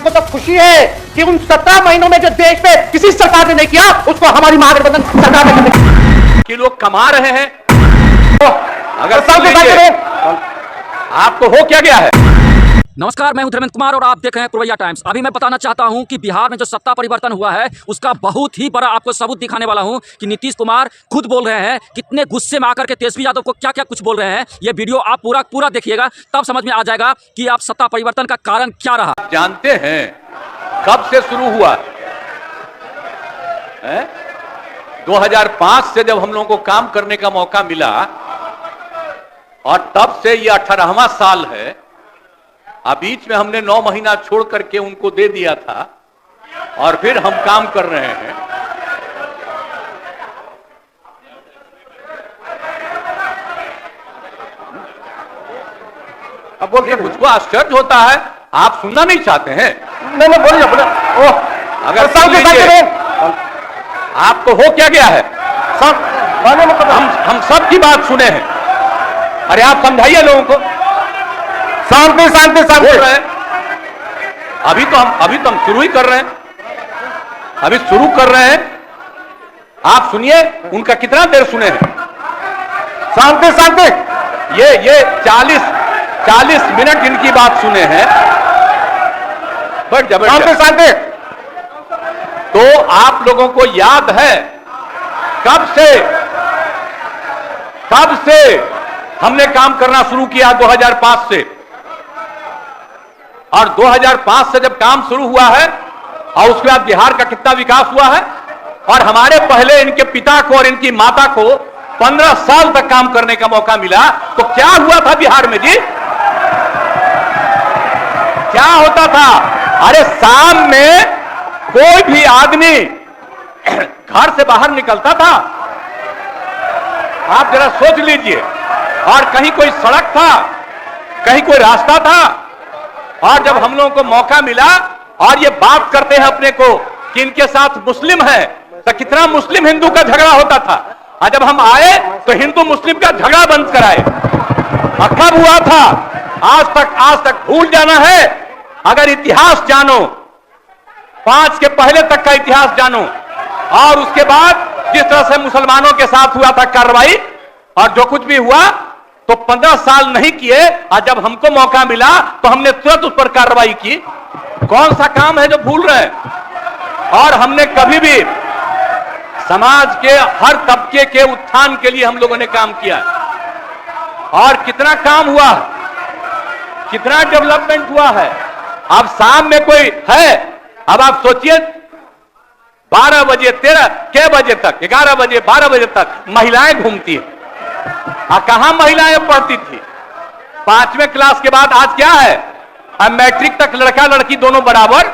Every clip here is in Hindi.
हमको तो खुशी है कि उन 17 महीनों में जो देश में किसी सरकार ने नहीं किया उसको हमारी महागठबंधन सरकार ने किया। कि लोग कमा रहे हैं, अगर आपको हो क्या गया है। नमस्कार, मैं हूं धर्मेंद्र कुमार और आप देख रहे हैं पुरवैया टाइम्स। अभी मैं बताना चाहता हूं कि बिहार में जो सत्ता परिवर्तन हुआ है उसका बहुत ही बड़ा आपको सबूत दिखाने वाला हूं कि नीतीश कुमार खुद बोल रहे हैं कितने गुस्से में आकर के तेजस्वी यादव को क्या क्या कुछ बोल रहे हैं। ये वीडियो आप पूरा देखिएगा, तब समझ में आ जाएगा कि आप सत्ता परिवर्तन का कारण क्या रहा। जानते हैं कब से शुरू हुआ है? 2005 से जब हम लोगों को काम करने का मौका मिला और तब से ये 18वां साल है। अब बीच में हमने 9 महीना छोड़ करके उनको दे दिया था और फिर हम काम कर रहे हैं। अब बोलिए, मुझको आश्चर्य होता है, आप सुनना नहीं चाहते हैं? नहीं बोलिए बोले। अगर आपको हो क्या गया है? हम सब की बात सुने हैं। अरे आप समझाइए लोगों को। शांति शांति शांति बोल रहे हैं। अभी तो हम शुरू ही कर रहे हैं। अभी शुरू कर रहे हैं। आप सुनिए, उनका कितना देर सुने हैं। शांति शांति। ये 40 मिनट इनकी बात सुने हैं। बट जबरदस्त। शांति। तो आप लोगों को याद है कब से हमने काम करना शुरू किया? 2005 से। और 2005 से जब काम शुरू हुआ है और उसके बाद बिहार का कितना विकास हुआ है। और हमारे पहले इनके पिता को और इनकी माता को 15 साल तक काम करने का मौका मिला। तो क्या हुआ था बिहार में जी? क्या होता था? अरे शाम में कोई भी आदमी घर से बाहर निकलता था, आप जरा सोच लीजिए, और कहीं कोई सड़क था, कहीं कोई रास्ता था। और जब हम लोगों को मौका मिला और ये बात करते हैं अपने को कि इनके साथ मुस्लिम है, तो कितना मुस्लिम हिंदू का झगड़ा होता था। और जब हम आए तो हिंदू मुस्लिम का झगड़ा बंद कराए। और कब हुआ था? आज तक भूल जाना है। अगर इतिहास जानो, 5 के पहले तक का इतिहास जानो, और उसके बाद जिस तरह से मुसलमानों के साथ हुआ था कार्रवाई और जो कुछ भी हुआ, तो 15 साल नहीं किए। और जब हमको मौका मिला तो हमने तुरंत उस पर कार्रवाई की। कौन सा काम है जो भूल रहे? और हमने कभी भी समाज के हर तबके के उत्थान के लिए हम लोगों ने काम किया। और कितना काम हुआ, कितना डेवलपमेंट हुआ है। अब शाम में कोई है, अब आप सोचिए 12 बजे 13 के बजे तक, 11 बजे 12 बजे तक महिलाएं घूमती है। कहां महिलाएं पढ़ती थी? 5वें क्लास के बाद आज क्या है? अब मैट्रिक तक लड़का लड़की दोनों बराबर।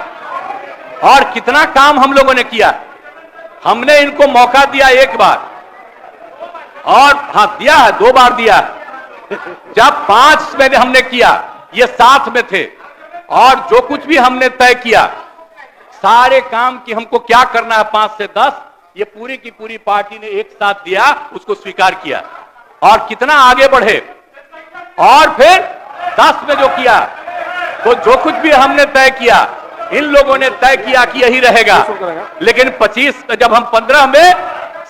और कितना काम हम लोगों ने किया। हमने इनको मौका दिया एक बार, और हां दिया है, 2 बार दिया है। जब 5 में हमने किया, ये 7 में थे, और जो कुछ भी हमने तय किया, सारे काम की हमको क्या करना है 5 से 10, ये पूरी की पूरी पार्टी ने एक साथ दिया, उसको स्वीकार किया। और कितना आगे बढ़े। और फिर 10 में जो किया, तो जो कुछ भी हमने तय किया, इन लोगों ने तय किया कि यही रहेगा। लेकिन 25 में जब हम 15 में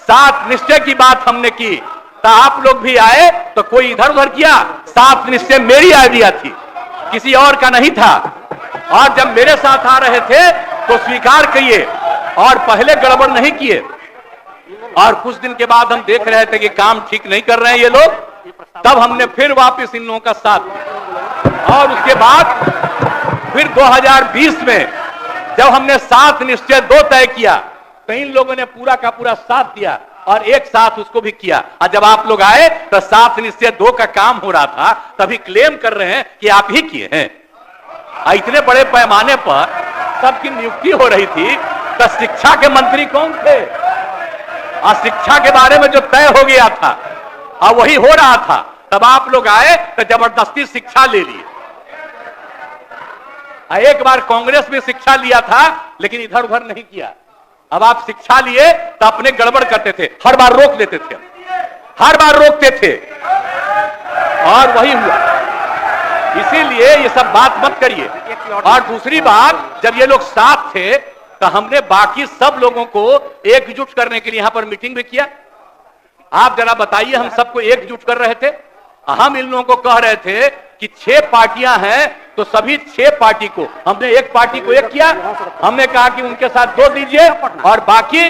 7 निश्चय की बात हमने की, तो आप लोग भी आए, तो कोई इधर उधर किया। 7 निश्चय मेरी आइडिया थी, किसी और का नहीं था। और जब मेरे साथ आ रहे थे तो स्वीकार किए और पहले गड़बड़ नहीं किए। और कुछ दिन के बाद हम देख रहे थे कि काम ठीक नहीं कर रहे हैं ये लोग, तब हमने फिर वापस इन लोगों का साथ दिया। और उसके बाद फिर 2020 में जब हमने 7 निश्चय 2 तय किया, तो इन लोगों ने पूरा का पूरा साथ दिया और एक साथ उसको भी किया। और जब आप लोग आए तो 7 निश्चय 2 का काम हो रहा था, तभी क्लेम कर रहे हैं कि आप ही किए हैं। इतने बड़े पैमाने पर सबकी नियुक्ति हो रही थी, तो शिक्षा के मंत्री कौन थे? और शिक्षा के बारे में जो तय हो गया था और वही हो रहा था, तब आप लोग आए तो जबरदस्ती शिक्षा ले लिए। एक बार कांग्रेस में शिक्षा लिया था, लेकिन इधर उधर नहीं किया। अब आप शिक्षा लिए तो अपने गड़बड़ करते थे, हर बार रोक देते थे, हर बार रोकते थे, और वही हुआ। इसीलिए ये सब बात मत करिए। और दूसरी बात, जब ये लोग साथ थे तो हमने बाकी सब लोगों को एकजुट करने के लिए यहां पर मीटिंग भी किया। आप जरा बताइए, हम सबको एकजुट कर रहे थे। हम इन लोगों को कह रहे थे कि 6 पार्टियां हैं तो सभी 6 पार्टी को, हमने एक पार्टी को एक किया। हमने कहा कि उनके साथ 2 दीजिए और बाकी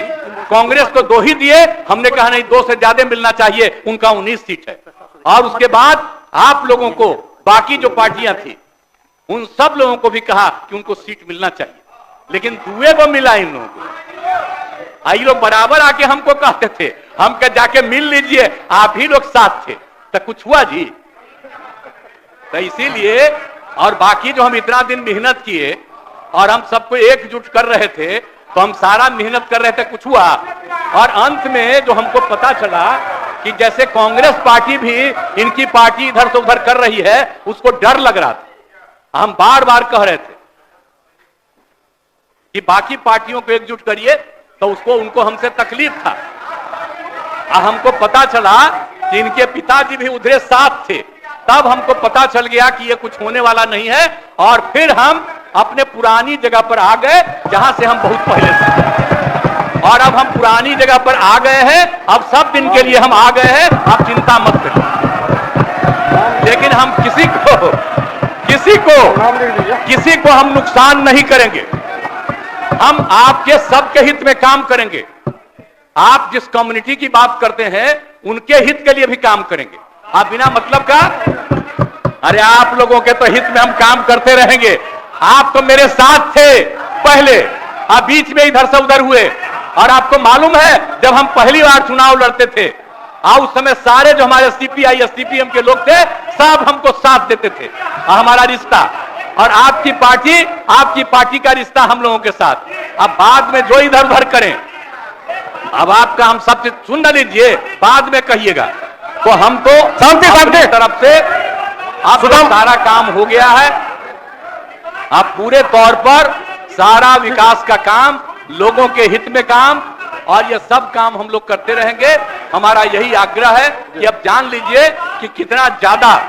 कांग्रेस को 2 ही दिए। हमने कहा नहीं, 2 से ज्यादा मिलना चाहिए, उनका 19 सीट है। और उसके बाद आप लोगों को, बाकी जो पार्टियां थी उन सब लोगों को भी कहा कि उनको सीट मिलना चाहिए, लेकिन दुए को मिला इन लोगों को। आई लोग बराबर आके हमको कहते थे, हम कह जाके मिल लीजिए, आप ही लोग साथ थे, तो कुछ हुआ जी? तो इसीलिए, और बाकी जो हम इतना दिन मेहनत किए और हम सबको एकजुट कर रहे थे, तो हम सारा मेहनत कर रहे थे, कुछ हुआ? और अंत में जो हमको पता चला कि जैसे कांग्रेस पार्टी भी इनकी पार्टी इधर से उधर कर रही है, उसको डर लग रहा था। हम बार बार कह रहे थे कि बाकी पार्टियों को एकजुट करिए, तो उसको, उनको हमसे तकलीफ था। हमको पता चला कि इनके पिताजी भी उधर साथ थे, तब हमको पता चल गया कि ये कुछ होने वाला नहीं है। और फिर हम अपने पुरानी जगह पर आ गए, जहां से हम बहुत पहले थे। और अब हम पुरानी जगह पर आ गए हैं, अब सब दिन के लिए हम आ गए हैं, आप चिंता मत करिए। लेकिन हम किसी को हम नुकसान नहीं करेंगे। हम आपके सबके हित में काम करेंगे। आप जिस कम्युनिटी की बात करते हैं उनके हित के लिए भी काम करेंगे। आप बिना मतलब का, अरे आप लोगों के तो हित में हम काम करते रहेंगे। आप तो मेरे साथ थे पहले, आप बीच में इधर से उधर हुए। और आपको मालूम है, जब हम पहली बार चुनाव लड़ते थे, उस समय सारे जो हमारे सीपीआई सीपीएम के लोग थे, सब हमको साथ देते थे। हमारा रिश्ता और आपकी पार्टी का रिश्ता हम लोगों के साथ। अब बाद में जो इधर उधर करें, अब आपका हम सब सुन न लीजिए, बाद में कहिएगा। तो हम तो अपनी तरफ से आप सारा काम हो गया है। अब पूरे तौर पर सारा विकास का काम, लोगों के हित में काम, और ये सब काम हम लोग करते रहेंगे। हमारा यही आग्रह है कि अब जान लीजिए कि कितना ज्यादा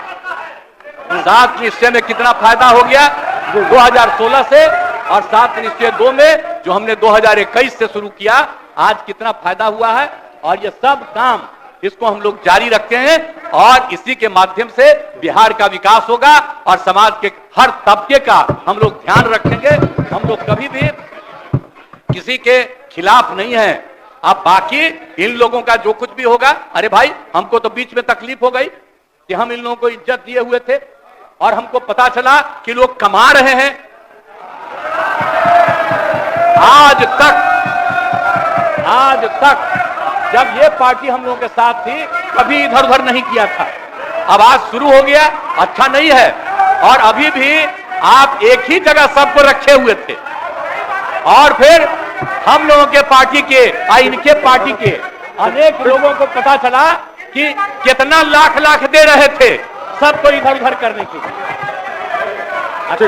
7 निश्चय में कितना फायदा हो गया 2016 से, और 7 निश्चय 2 में जो हमने 2021 से शुरू किया, आज कितना फायदा हुआ है। और ये सब काम, इसको हम लोग जारी रखते हैं, और इसी के माध्यम से बिहार का विकास होगा और समाज के हर तबके का हम लोग ध्यान रखेंगे। हम लोग कभी भी किसी के खिलाफ नहीं है। अब बाकी इन लोगों का जो कुछ भी होगा, अरे भाई हमको तो बीच में तकलीफ हो गई कि हम इन लोगों को इज्जत दिए हुए थे और हमको पता चला कि लोग कमा रहे हैं। आज तक जब ये पार्टी हम लोगों के साथ थी, कभी इधर उधर नहीं किया था। अब आज शुरू हो गया, अच्छा नहीं है। और अभी भी आप एक ही जगह सबको रखे हुए थे, और फिर हम लोगों के पार्टी के, इनके पार्टी के अनेक लोगों को पता चला कि कितना लाख दे रहे थे सबको इधर उधर करने के लिए। अब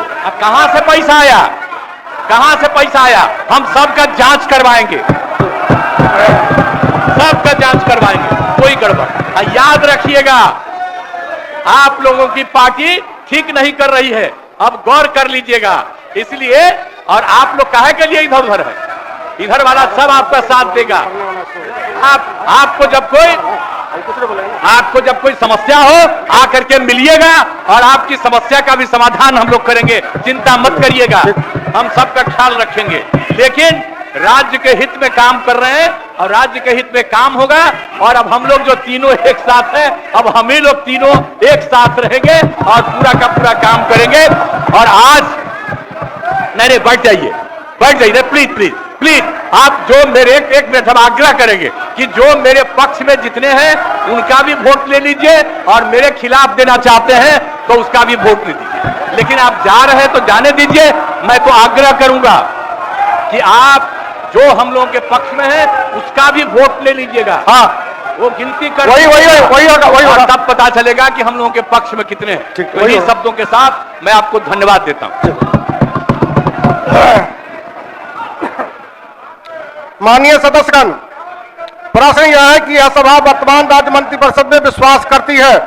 कहां से पैसा आया? हम सबका जांच करवाएंगे, कोई गड़बड़। याद रखिएगा, आप लोगों की पार्टी ठीक नहीं कर रही है, अब गौर कर लीजिएगा। इसलिए, और आप लोग काहे के लिए इधर उधर है? इधर वाला सब आपका साथ देगा। आपको जब कोई समस्या हो, आकर के मिलिएगा, और आपकी समस्या का भी समाधान हम लोग करेंगे। चिंता मत करिएगा, हम सबका ख्याल रखेंगे। लेकिन राज्य के हित में काम कर रहे हैं, और राज्य के हित में काम होगा। और अब हम लोग जो तीनों एक साथ हैं, अब हम ही लोग तीनों एक साथ रहेंगे और पूरा का पूरा काम करेंगे। और आज नहीं, बैठ जाइए प्लीज। आप जो मेरे एक मिनट हम आग्रह करेंगे कि जो मेरे पक्ष में जितने हैं उनका भी वोट ले लीजिए, और मेरे खिलाफ देना चाहते हैं तो उसका भी वोट ले दीजिए। लेकिन आप जा रहे हैं तो जाने दीजिए। मैं तो आग्रह करूंगा कि आप जो हम लोगों के पक्ष में है उसका भी वोट ले लीजिएगा। हाँ, वो गिनती कर वही होगा, तब पता चलेगा कि हम लोगों के पक्ष में कितने हैं। तो इन्हीं शब्दों के साथ मैं आपको धन्यवाद देता हूं। माननीय सदस्यगण, प्रश्न यह है कि यह सभा वर्तमान राज्य मंत्रिपरिषद में विश्वास करती है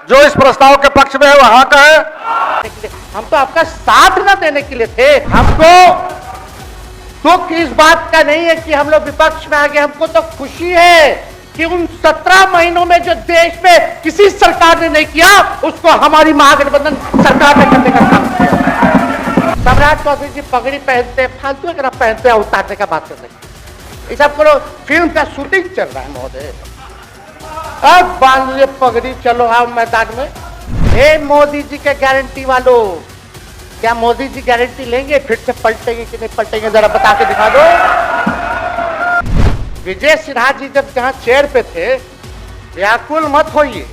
जो इस प्रस्ताव के पक्ष में है वह हाँ कहे। हम तो आपका साथ न देने के लिए थे। हमको दुख इस बात का नहीं है कि हम लोग विपक्ष में आ गए, हमको तो खुशी है कि उन 17 महीनों में जो देश में किसी सरकार ने नहीं किया उसको हमारी महागठबंधन सरकार ने करने का काम किया। सम्राट चौधरी जी पगड़ी पहनते, फालतू अगर आप पहनते हैं उतारने का बात करते, ये सब करो। फिल्म का शूटिंग चल रहा है महोदय, अब बांध लिए पगड़ी, चलो आओ मैदान में। हे मोदी जी के गारंटी वालों, क्या मोदी जी गारंटी लेंगे फिर से पलटेंगे कि नहीं पलटेंगे, जरा बता के दिखा दो। विजय सिन्हा जी जब जहां चेयर पे थे, व्याकुल मत होइए,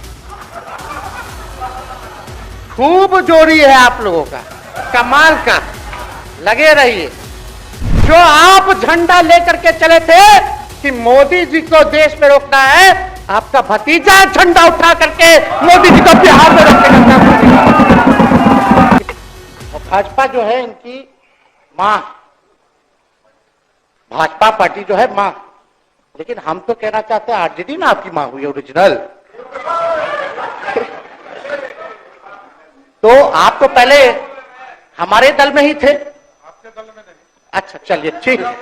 खूब जोड़ी है आप लोगों का, कमाल का, लगे रहिए। जो आप झंडा लेकर के चले थे कि मोदी जी को देश में रोकना है, आपका भतीजा झंडा उठा करके मोदी जी को बिहार में रोकने का काम करेगा। और भाजपा जो है इनकी मां, भाजपा पार्टी जो है मां, लेकिन हम तो कहना चाहते हैं आरजेडी ना आपकी मां हुई ओरिजिनल। तो आप तो पहले हमारे दल में ही थे। आपके दल में नहीं। अच्छा चलिए ठीक है,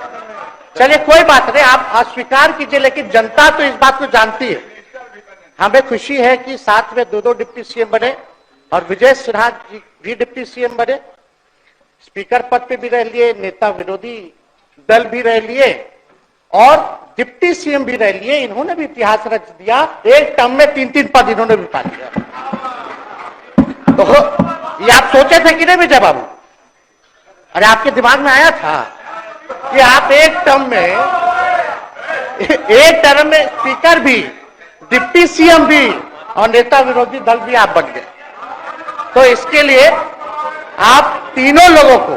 चलिए कोई बात नहीं, आप अस्वीकार कीजिए, लेकिन जनता तो इस बात को जानती है। हमें खुशी है कि साथ में दो डिप्टी सीएम बने और विजय सिन्हा जी भी डिप्टी सीएम बने, स्पीकर पद पे भी रह लिए, नेता विरोधी दल भी रह लिए और डिप्टी सीएम भी रह लिए। इन्होंने भी इतिहास रच दिया, एक टर्म में 3-3 पद इन्होंने भी पा लिया। तो ये आप सोचे थे कि नहीं विजय बाबू? अरे आपके दिमाग में आया था कि आप एक टर्म में स्पीकर भी, डिप्टी सीएम भी और नेता विरोधी दल भी आप बन गए। तो इसके लिए आप तीनों लोगों को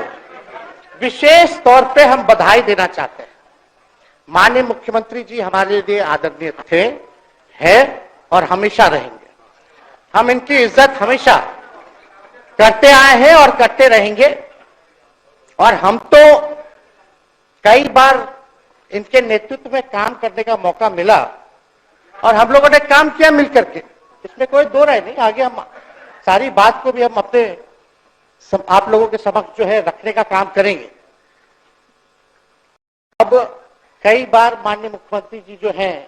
विशेष तौर पे हम बधाई देना चाहते हैं। माननीय मुख्यमंत्री जी हमारे लिए आदरणीय थे, हैं और हमेशा रहेंगे। हम इनकी इज्जत हमेशा करते आए हैं और करते रहेंगे। और हम तो कई बार इनके नेतृत्व में काम करने का मौका मिला और हम लोगों ने काम किया मिलकर के, इसमें कोई दो राय नहीं। आगे हम सारी बात को भी हम अपने आप लोगों के समक्ष जो है रखने का काम करेंगे। अब कई बार माननीय मुख्यमंत्री जी जो हैं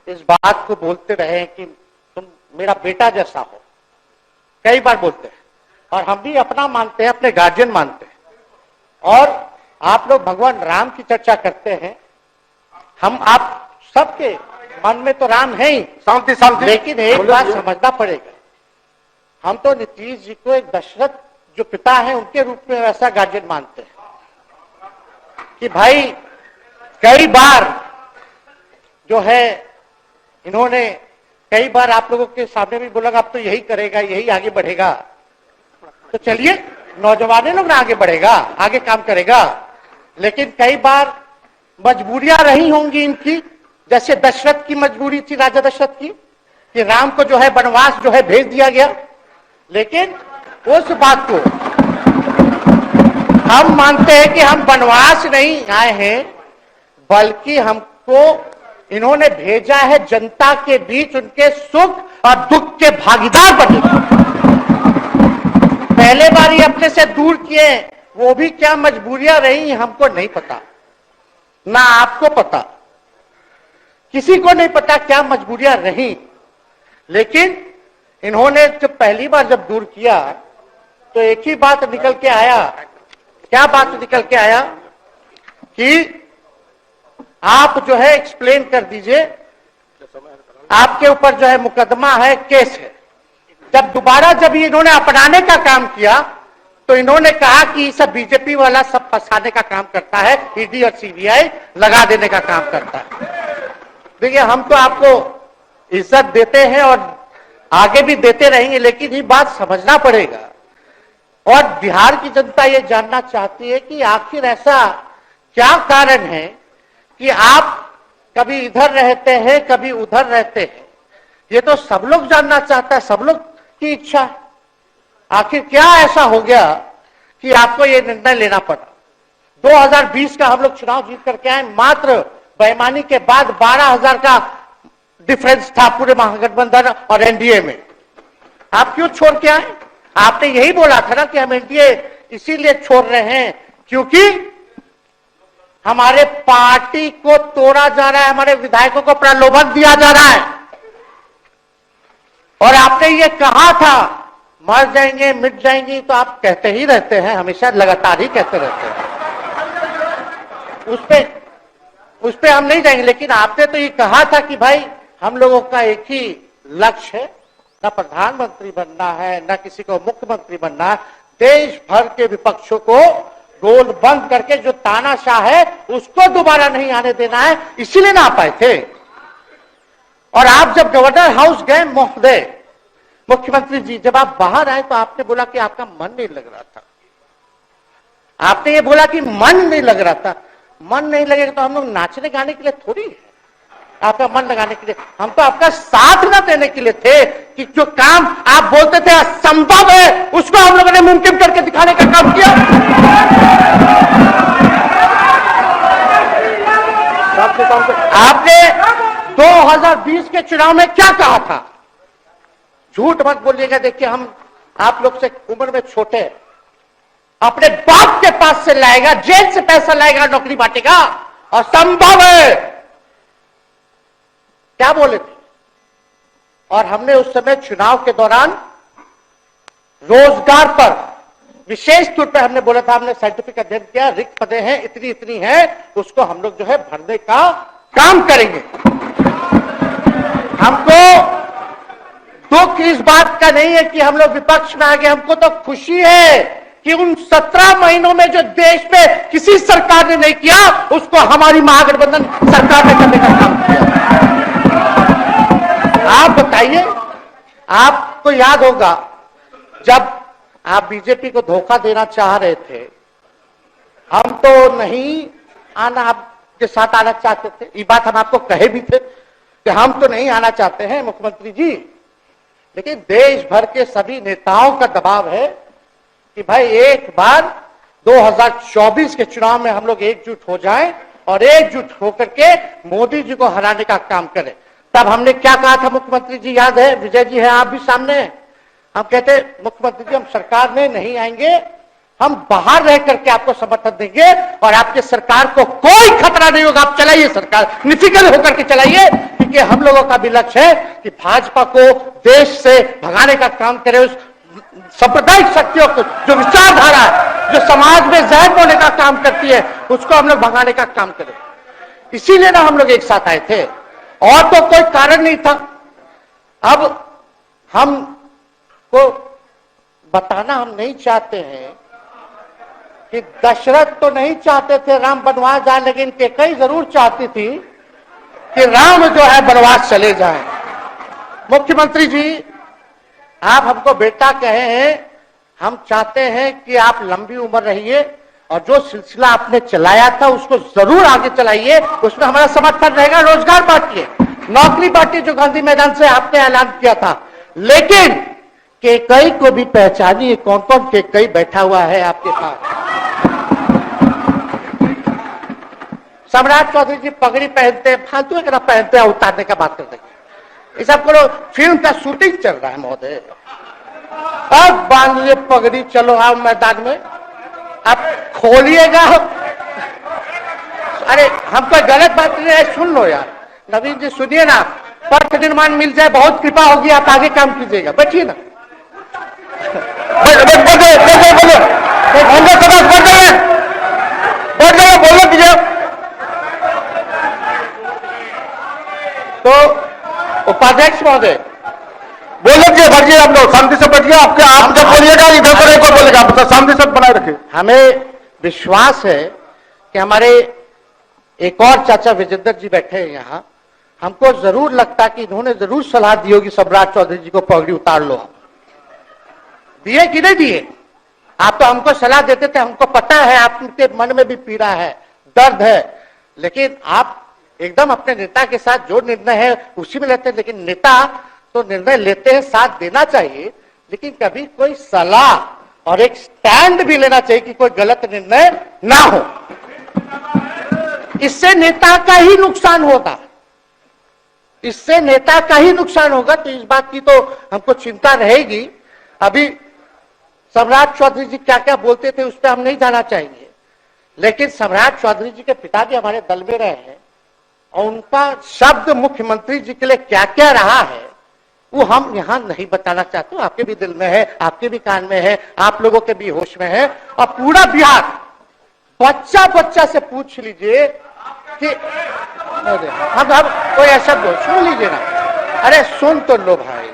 इस बात को बोलते रहे कि तुम मेरा बेटा जैसा हो, कई बार बोलते हैं और हम भी अपना मानते हैं, अपने गार्जियन मानते हैं। और आप लोग भगवान राम की चर्चा करते हैं, हम आप सबके मन में तो राम है ही, शांति शांति, लेकिन एक बात समझना पड़ेगा, हम तो नीतीश जी को एक दशरथ जो पिता है उनके रूप में वैसा गार्जियन मानते हैं कि भाई कई बार जो है इन्होंने कई बार आप लोगों के सामने भी बोला अब तो यही करेगा, यही आगे बढ़ेगा। तो चलिए नौजवान लोग ना आगे बढ़ेगा, आगे काम करेगा, लेकिन कई बार मजबूरियां रही होंगी इनकी, जैसे दशरथ की मजबूरी थी, राजा दशरथ की, कि राम को जो है वनवास जो है भेज दिया गया। लेकिन उस बात को हम मानते हैं कि हम वनवास नहीं आए हैं, बल्कि हमको इन्होंने भेजा है जनता के बीच उनके सुख और दुख के भागीदार बने। पहले बार ये अपने से दूर किए, वो भी क्या मजबूरियां रही हमको नहीं पता, ना आपको पता, किसी को नहीं पता क्या मजबूरियां रही। लेकिन इन्होंने जब पहली बार जब दूर किया तो एक ही बात निकल के आया। क्या बात निकल के आया कि आप जो है एक्सप्लेन कर दीजिए, आपके ऊपर जो है मुकदमा है, केस है। जब दोबारा जब इन्होंने अपनाने का काम किया तो इन्होंने कहा कि सब बीजेपी वाला सब फंसाने का काम करता है, ईडी और सीबीआई लगा देने का काम करता है। देखिए हम तो आपको इज्जत देते हैं और आगे भी देते रहेंगे, लेकिन ये बात समझना पड़ेगा। और बिहार की जनता ये जानना चाहती है कि आखिर ऐसा क्या कारण है कि आप कभी इधर रहते हैं, कभी उधर रहते हैं। ये तो सब लोग जानना चाहता है, सब लोग की इच्छा है। आखिर क्या ऐसा हो गया कि आपको ये निर्णय लेना पड़ा। 2020 का हम लोग चुनाव जीत करके आए, मात्र बेईमानी के बाद 12,000 का डिफरेंस था पूरे महागठबंधन और एनडीए में। आप क्यों छोड़ के आए? आपने यही बोला था ना कि हम एनडीए इसीलिए छोड़ रहे हैं क्योंकि हमारे पार्टी को तोड़ा जा रहा है, हमारे विधायकों को प्रलोभन दिया जा रहा है। और आपने ये कहा था मर जाएंगे मिट जाएंगी, तो आप कहते ही रहते हैं, हमेशा लगातार ही कहते रहते हैं। उस पे हम नहीं जाएंगे, लेकिन आपने तो ये कहा था कि भाई हम लोगों का एक ही लक्ष्य है, न प्रधानमंत्री बनना है न किसी को मुख्यमंत्री बनना है, देश भर के विपक्षों को गोल बंद करके जो तानाशाह है उसको दोबारा नहीं आने देना है, इसीलिए ना आ पाए थे। और आप जब गवर्नर हाउस गए महोदय, मुख्यमंत्री जी, जब आप बाहर आए तो आपने बोला कि आपका मन नहीं लग रहा था। आपने ये बोला कि मन नहीं लग रहा था। मन नहीं लगेगा तो हम लोग नाचने गाने के लिए थोड़ी है, आपका मन लगाने के लिए। हम तो आपका साथ न देने के लिए थे कि जो काम आप बोलते थे असंभव है उसको हम लोगों ने मुमकिन करके दिखाने का काम किया। आपने 2020 के चुनाव में क्या कहा था? झूठ मत बोलिएगा। देखिए, हम आप लोग से उम्र में छोटे, अपने बाप के पास से लाएगा, जेल से पैसा लाएगा, नौकरी बांटेगा, और संभव है, क्या बोले थे? और हमने उस समय चुनाव के दौरान रोजगार पर विशेष तौर पर हमने बोला था, हमने साइंटिफिक अध्ययन किया, रिक्त पदे हैं इतनी इतनी है, उसको हम लोग जो है भरने का काम करेंगे। हमको दुख इस बात का नहीं है कि हम लोग विपक्ष में आ गए, हमको तो खुशी है कि उन 17 महीनों में जो देश में किसी सरकार ने नहीं किया उसको हमारी महागठबंधन सरकार ने करने का काम किया। आप बताइए, आपको याद होगा जब आप बीजेपी को धोखा देना चाह रहे थे, हम तो नहीं आना, आपके साथ आना चाहते थे। ये बात हम आपको कहे भी थे कि हम तो नहीं आना चाहते हैं मुख्यमंत्री जी, लेकिन देश भर के सभी नेताओं का दबाव है कि भाई एक बार 2024 के चुनाव में हम लोग एकजुट हो जाएं और एकजुट होकर के मोदी जी को हराने का काम करें। तब हमने क्या कहा था मुख्यमंत्री जी, याद है? विजय जी है, आप भी सामने। हम कहते मुख्यमंत्री जी हम सरकार में नहीं आएंगे, हम बाहर रह करके आपको समर्थन देंगे और आपके सरकार को कोई खतरा नहीं होगा, आप चलाइए सरकार, निफिक्र होकर के चलाइए, क्योंकि हम लोगों का भी लक्ष्य है कि भाजपा को देश से भगाने का काम करे। उस सांप्रदायिक शक्तियों को, जो विचारधारा है, जो समाज में जहर बोने का काम करती है, उसको हम लोग भगाने का काम करें। इसीलिए ना हम लोग एक साथ आए थे, और तो कोई कारण नहीं था। अब हमको बताना हम नहीं चाहते हैं कि दशरथ तो नहीं चाहते थे राम वनवास जाए, लेकिन कैकेयी जरूर चाहती थी कि राम जो है वनवास चले जाएं। मुख्यमंत्री जी, आप हमको बेटा कहे हैं, हम चाहते हैं कि आप लंबी उम्र रहिए और जो सिलसिला आपने चलाया था उसको जरूर आगे चलाइए, उसमें हमारा समर्थन रहेगा। रोजगार बांटिए, नौकरी बांटिए, जो गांधी मैदान से आपने ऐलान किया था, लेकिन कैकेयी को भी पहचानिए, कौन कौन कैकेयी बैठा हुआ है आपके पास। सम्राट चौधरी जी पगड़ी पहनते हैं, फालतू का पहनते हैं, उतारने का बात करते हैं। ये सब करो, फिल्म का शूटिंग चल रहा है महोदय, अब बांध लीजिए पगड़ी, चलो आओ मैदान में, आप खोलिएगा। अरे हम कोई गलत बात नहीं है, सुन लो यार। नवीन जी सुनिए ना, पथ निर्माण मिल जाए, बहुत कृपा होगी, आप आगे काम कीजिएगा, बैठिए ना। तो उपाध्यक्ष महोदय बोलिए, भरजिए आप लोग शांति से बैठिए। आपके आप जब बोलिएगा इधर पर एक और बोलेगा, आप शांति से बनाए रखिए। हमें विश्वास है कि हमारे एक और चाचा विजेंद्र जी बैठे हैं यहाँ, हमको जरूर लगता कि इन्होंने जरूर सलाह दी होगी सम्राट चौधरी जी को पगड़ी उतार लो। दिए कि नहीं दिए? आप तो हमको सलाह देते थे, हमको पता है आपके मन में भी पीड़ा है, दर्द है, लेकिन आप एकदम अपने नेता के साथ जो निर्णय है उसी में लेते हैं। लेकिन नेता तो निर्णय लेते हैं, साथ देना चाहिए, लेकिन कभी कोई सलाह और एक स्टैंड भी लेना चाहिए कि कोई गलत निर्णय ना हो। इससे नेता का ही नुकसान होगा। इससे नेता का ही नुकसान होगा, तो इस बात की तो हमको चिंता रहेगी। अभी सम्राट चौधरी जी क्या क्या बोलते थे उस पर हम नहीं जाना चाहेंगे, लेकिन सम्राट चौधरी जी के पिता भी हमारे दल में रहे हैं और उनका शब्द मुख्यमंत्री जी के लिए क्या क्या रहा है वो हम यहां नहीं बताना चाहते। आपके भी दिल में है, आपके भी कान में है, आप लोगों के भी होश में है, और पूरा बिहार बच्चा बच्चा से पूछ लीजिए कि हम कोई ऐसा बोल, सुन लीजिए ना, अरे सुन तो लो भाई,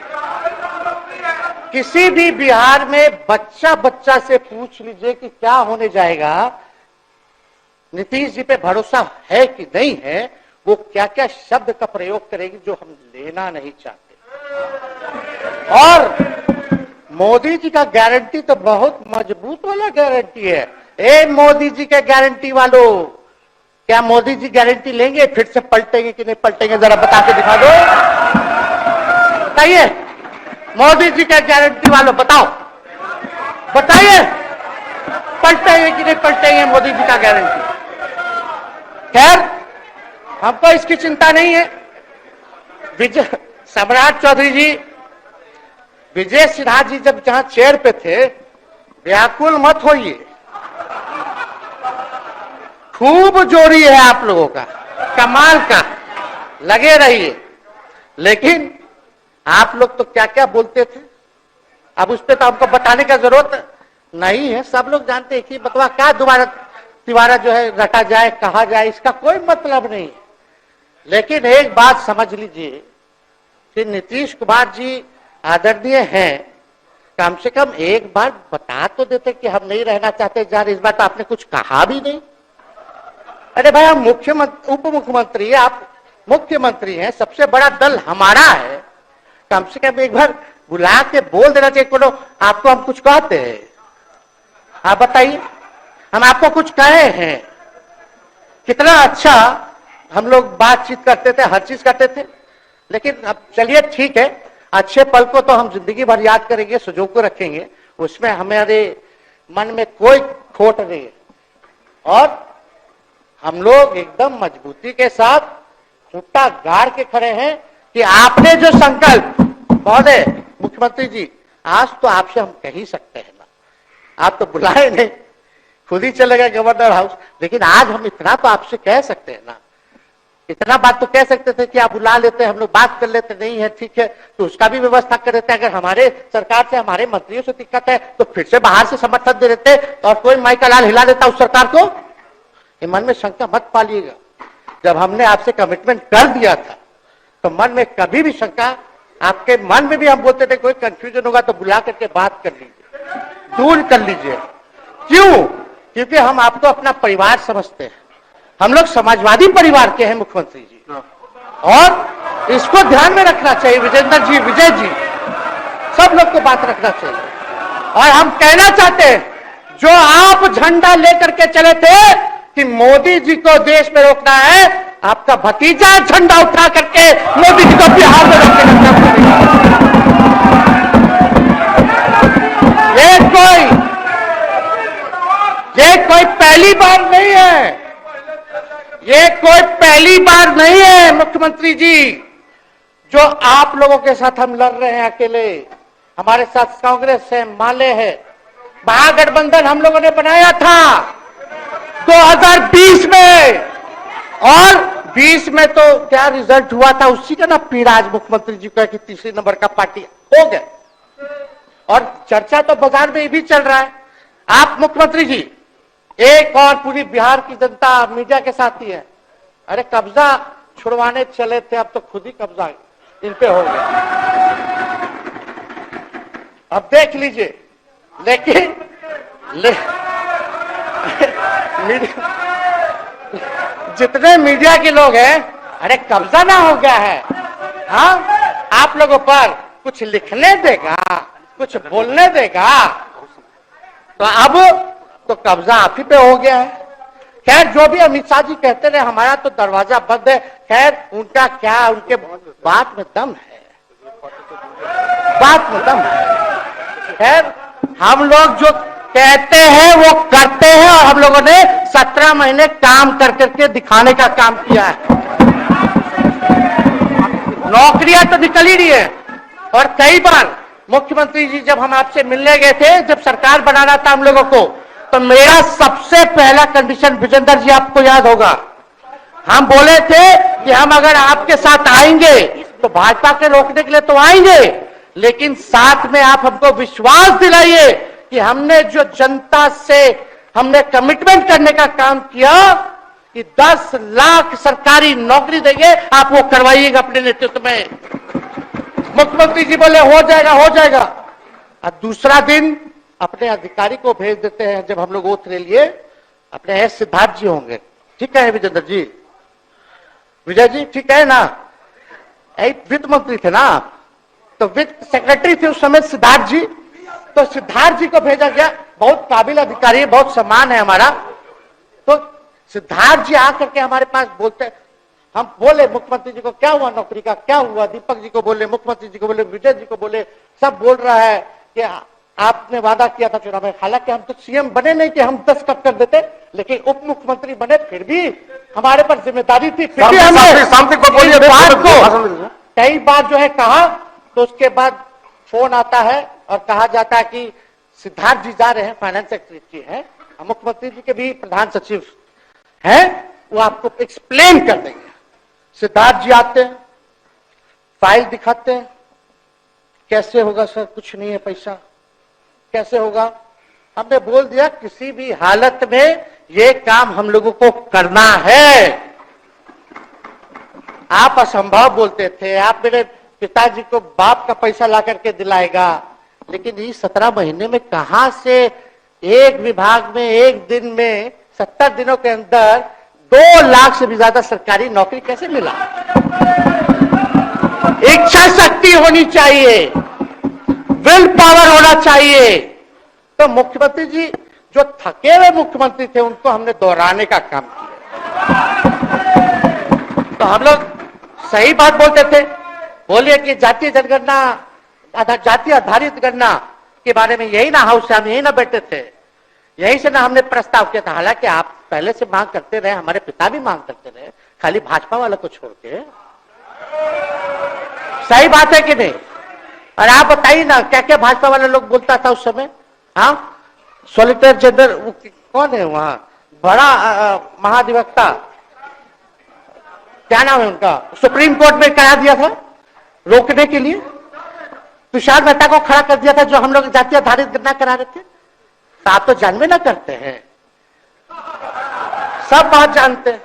किसी भी बिहार में बच्चा बच्चा से पूछ लीजिए कि क्या होने जाएगा, नीतीश जी पे भरोसा है कि नहीं है, वो क्या क्या शब्द का प्रयोग करेगी जो हम लेना नहीं चाहते। और मोदी जी का गारंटी तो बहुत मजबूत वाला गारंटी है। ए मोदी जी के गारंटी वालों, क्या मोदी जी गारंटी लेंगे फिर से पलटेंगे कि नहीं पलटेंगे, जरा बता के दिखा दो, बताइए। मोदी जी का गारंटी वालों बताओ, बताइए पलटेंगे कि नहीं पलटेंगे मोदी जी का गारंटी। खैर हमको इसकी चिंता नहीं है। विजय सम्राट चौधरी जी, विजय सिन्हा जी जब जहां चेयर पे थे, व्याकुल मत होइए, खूब जोरी है आप लोगों का, कमाल का, लगे रहिए। लेकिन आप लोग तो क्या क्या बोलते थे, अब उस पर तो हमको बताने का जरूरत नहीं है, सब लोग जानते हैं कि बतवा क्या दोबारा जो है रटा जाए, कहा जाए, इसका कोई मतलब नहीं है। लेकिन एक बात समझ लीजिए कि नीतीश कुमार जी आदरणीय हैं, कम से कम एक बार बता तो देते कि हम नहीं रहना चाहते यार, इस बार तो आपने कुछ कहा भी नहीं। अरे भाई हम मुख्यमंत्री, उप मुख्यमंत्री, आप मुख्यमंत्री हैं, सबसे बड़ा दल हमारा है, कम से कम एक बार बुला के बोल देना चाहिए। बोलो आपको हम कुछ कहते हैं, आप बताइए, हम आपको कुछ कहे हैं? कितना अच्छा हम लोग बातचीत करते थे, हर चीज करते थे। लेकिन अब चलिए ठीक है, अच्छे पल को तो हम जिंदगी भर याद करेंगे, सुजो को रखेंगे, उसमें हमारे मन में कोई खोट नहीं है। और हम लोग एकदम मजबूती के साथ खूंटा गाड़ के खड़े हैं कि आपने जो संकल्प, महोदय मुख्यमंत्री जी, आज तो आपसे हम कह ही सकते हैं ना, आप तो बुलाए नहीं, खुद ही चले गए गवर्नर हाउस, लेकिन आज हम इतना तो आपसे कह सकते हैं ना, इतना बात तो कह सकते थे कि आप बुला लेते, हम लोग बात कर लेते, नहीं है ठीक है तो उसका भी व्यवस्था कर देते। अगर हमारे सरकार से, हमारे मंत्रियों से दिक्कत है तो फिर से बाहर से समर्थन दे देते और कोई माई का लाल हिला देता उस सरकार को। ये मन में शंका मत पालिएगा, जब हमने आपसे कमिटमेंट कर दिया था तो मन में कभी भी शंका, आपके मन में भी हम बोलते थे कोई कंफ्यूजन होगा तो बुला करके बात कर लीजिए, दूर कर लीजिए। क्यों? क्योंकि हम आपको अपना परिवार समझते हैं, हम लोग समाजवादी परिवार के हैं मुख्यमंत्री जी, और इसको ध्यान में रखना चाहिए। विजेंद्र जी, विजय जी, सब लोग को बात रखना चाहिए। और हम कहना चाहते हैं, जो आप झंडा लेकर के चले थे कि मोदी जी को देश में रोकना है, आपका भतीजा झंडा उठा करके मोदी जी को बिहार में रोकने का काम करेगा। ये कोई पहली बार नहीं है, ये कोई पहली बार नहीं है मुख्यमंत्री जी, जो आप लोगों के साथ हम लड़ रहे हैं अकेले। हमारे साथ कांग्रेस है, माले है, महागठबंधन हम लोगों ने बनाया था 2020 में, और 20 में तो क्या रिजल्ट हुआ था उसी का ना पीड़ा आज मुख्यमंत्री जी का कि तीसरे नंबर का पार्टी हो गए। और चर्चा तो बाजार में भी चल रहा है। आप मुख्यमंत्री जी, एक और पूरी बिहार की जनता मीडिया के साथ ही है, अरे कब्जा छुड़वाने चले थे, अब तो खुद ही कब्जा इन पे हो गया, अब देख लीजिए। लेकिन जितने मीडिया के लोग हैं, अरे कब्जा ना हो गया है, हाँ आप लोगों पर कुछ लिखने देगा, कुछ बोलने देगा, तो अब तो कब्जा आप ही पे हो गया है। खैर जो भी अमित शाह जी कहते रहे, हमारा तो दरवाजा बंद है। खैर उनका क्या, उनके बात में दम है, बात में दम है। खैर हम लोग जो कहते हैं वो करते हैं, और हम लोगों ने 17 महीने काम कर करके दिखाने का काम किया है। नौकरियां तो निकल ही रही है। और कई बार मुख्यमंत्री जी जब हम आपसे मिलने गए थे, जब सरकार बनाना था हम लोगों को, तो मेरा सबसे पहला कंडीशन, विजेंद्र जी आपको याद होगा, हम बोले थे कि हम अगर आपके साथ आएंगे तो भाजपा के रोकने के लिए तो आएंगे, लेकिन साथ में आप हमको विश्वास दिलाइए कि हमने जो जनता से हमने कमिटमेंट करने का काम किया कि 10 लाख सरकारी नौकरी देंगे, आप वो करवाइएगा अपने नेतृत्व में। मुख्यमंत्री जी बोले हो जाएगा हो जाएगा, और दूसरा दिन अपने अधिकारी को भेज देते हैं। जब हम लोग ओथ ले लिए, अपने एस सिद्धार्थ जी होंगे, ठीक है विजेंद्र जी, विजय जी ठीक है ना, वित्त मंत्री थे ना, तो वित्त सेक्रेटरी थे उस समय सिद्धार्थ जी, तो सिद्धार्थ जी को भेजा गया, बहुत काबिल अधिकारी है, बहुत सम्मान है हमारा। तो सिद्धार्थ जी आकर के हमारे पास बोलते, हम बोले मुख्यमंत्री जी को क्या हुआ नौकरी का, क्या हुआ, दीपक जी को बोले, मुख्यमंत्री जी को बोले, विजय जी को बोले, सब बोल रहा है कि आपने वादा किया था चुनाव में। हालांकि हम तो सीएम बने नहीं कि हम दस्तखत कर देते, लेकिन उप मुख्यमंत्री बने, फिर भी हमारे पर जिम्मेदारी थी, फिर भी हमने कई बार जो है कहा। तो उसके बाद फोन आता है और कहा जाता है कि सिद्धार्थ जी जा रहे हैं, फाइनेंस सेक्रेटरी है, मुख्यमंत्री जी के भी प्रधान सचिव हैं, वो आपको एक्सप्लेन कर देंगे। सिद्धार्थ जी आते हैं, फाइल दिखाते हैं, कैसे होगा सर, कुछ नहीं है पैसा, कैसे होगा। हमने बोल दिया किसी भी हालत में ये काम हम लोगों को करना है। आप असंभव बोलते थे, आप मेरे पिताजी को बाप का पैसा ला करके दिलाएगा, लेकिन ये 17 महीने में कहां से एक विभाग में एक दिन में 70 दिनों के अंदर 2 लाख से भी ज्यादा सरकारी नौकरी कैसे मिला। इच्छा शक्ति होनी चाहिए, विल पावर होना चाहिए। तो मुख्यमंत्री जी जो थके हुए मुख्यमंत्री थे, उनको हमने दोहराने का काम किया। तो हम लोग सही बात बोलते थे, बोलिए कि जातीय जनगणना, जातीय आधारित गणना के बारे में यही ना हाउस से हम यही ना बैठे थे, यही से ना हमने प्रस्ताव किया था। हालांकि आप पहले से मांग करते रहे, हमारे पिता भी मांग करते रहे, खाली भाजपा वालों को छोड़ के। सही बात है कि नहीं? और आप बताइए ना क्या क्या भाजपा वाले लोग बोलता था उस समय। हाँ, सॉलिसिटर जनरल कौन है वहां, बड़ा महाधिवक्ता, क्या नाम है उनका, सुप्रीम कोर्ट में करा दिया था रोकने के लिए, तुषार मेहता को खड़ा कर दिया था, जो हम लोग जातीय आधारित गणना करा रहे थे। तो आप तो जानवे ना करते हैं, सब बात जानते हैं,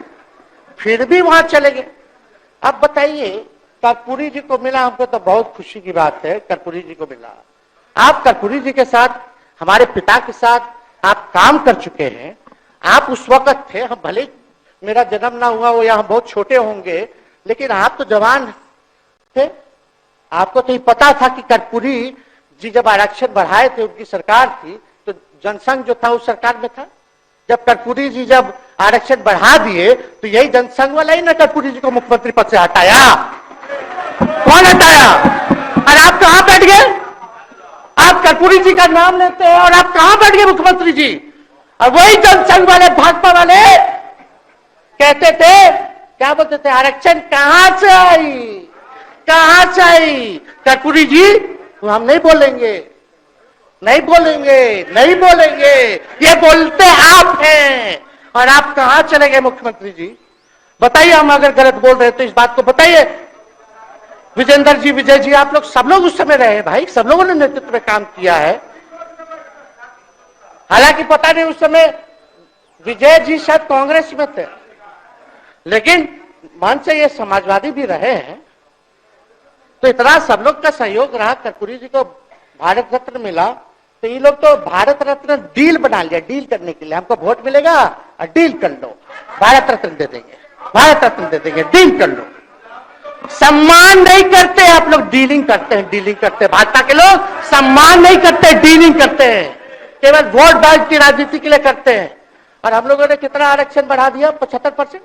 फिर भी वहां चले गए। अब बताइए, कर्पूरी जी को मिला, हमको तो बहुत खुशी की बात है, कर्पूरी जी को मिला। आप कर्पूरी जी के साथ, हमारे पिता के साथ आप काम कर चुके हैं। आप उस वक्त थे, हम भले मेरा जन्म ना हुआ वो, यहाँ बहुत छोटे होंगे, लेकिन आप तो जवान थे। आपको तो ये पता था कि कर्पूरी जी जब आरक्षण बढ़ाए थे, उनकी सरकार थी, तो जनसंघ जो था उस सरकार में था। जब कर्पूरी जी जब आरक्षण बढ़ा दिए, तो यही जनसंघ वाला ही ना कर्पूरी जी को मुख्यमंत्री पद से हटाया। कौन हटाया? और आप कहां बैठ गए? आप कर्पूरी जी का नाम लेते हैं और आप कहां बैठ गए मुख्यमंत्री जी? और वही जनसंघ वाले, भाजपा वाले कहते थे, क्या बोलते थे, आरक्षण कहां से आई, कहां से आई? कर्पूरी जी तो हम नहीं बोलेंगे, नहीं बोलेंगे, नहीं बोलेंगे, ये बोलते आप हैं। और आप कहां चले गए मुख्यमंत्री जी? बताइए, हम अगर गलत बोल रहे तो इस बात को बताइए। विजेंद्र जी, विजय जी, आप लोग सब लोग उस समय रहे भाई, सब लोगों ने नेतृत्व में काम किया है। हालांकि पता नहीं उस समय विजय जी शायद कांग्रेस में थे, लेकिन मन से ये समाजवादी भी रहे हैं। तो इतना सब लोग का सहयोग रहा, कर्पूरी जी को भारत रत्न मिला, तो ये लोग तो भारत रत्न डील बना लिया, डील करने के लिए, हमको वोट मिलेगा और डील कर लो, भारत रत्न दे देंगे, भारत रत्न दे देंगे, डील कर लो। सम्मान नहीं करते आप लोग, डीलिंग करते हैं, डीलिंग करते हैं। भाजपा के लोग सम्मान नहीं करते, डीलिंग करते हैं, केवल वोट बैंक की राजनीति के लिए करते हैं। और हम लोगों ने कितना आरक्षण बढ़ा दिया, 75%।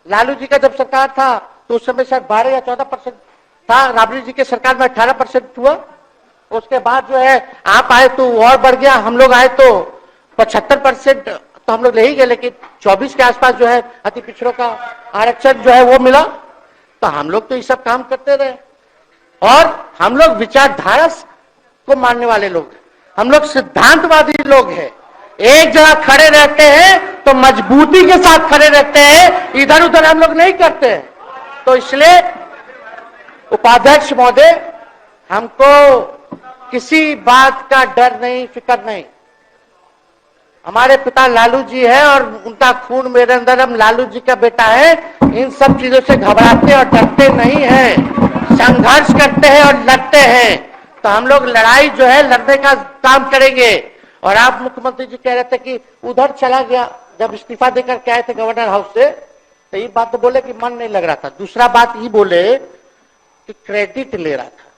लालू जी का जब सरकार था तो उस समय शायद 12 या 14% था, राबड़ी जी के सरकार में 18% हुआ। उसके बाद जो है आप आए तो और बढ़ गया, हम लोग आए तो 75% तो हम लोग ले ही गए, लेकिन 24 के आसपास जो है अति पिछड़ों का आरक्षण जो है वो मिला। तो हम लोग तो ये सब काम करते रहे, और हम लोग विचारधारा को मानने वाले लोग हैं, हम लोग सिद्धांतवादी लोग हैं। एक जगह खड़े रहते हैं तो मजबूती के साथ खड़े रहते हैं, इधर उधर हम लोग नहीं करते हैं। तो इसलिए उपाध्यक्ष महोदय, हमको किसी बात का डर नहीं, फिक्र नहीं। हमारे पिता लालू जी है और उनका खून मेरे अंदर, हम लालू जी का बेटा है। इन सब चीजों से घबराते और डरते नहीं हैं, संघर्ष करते हैं और लड़ते हैं। तो हम लोग लड़ाई जो है लड़ने का काम करेंगे। और आप मुख्यमंत्री जी कह रहे थे कि उधर चला गया, जब इस्तीफा देकर के आए थे गवर्नर हाउस से, तो ये बात तो बोले कि मन नहीं लग रहा था। दूसरा बात ये बोले कि क्रेडिट ले रहा था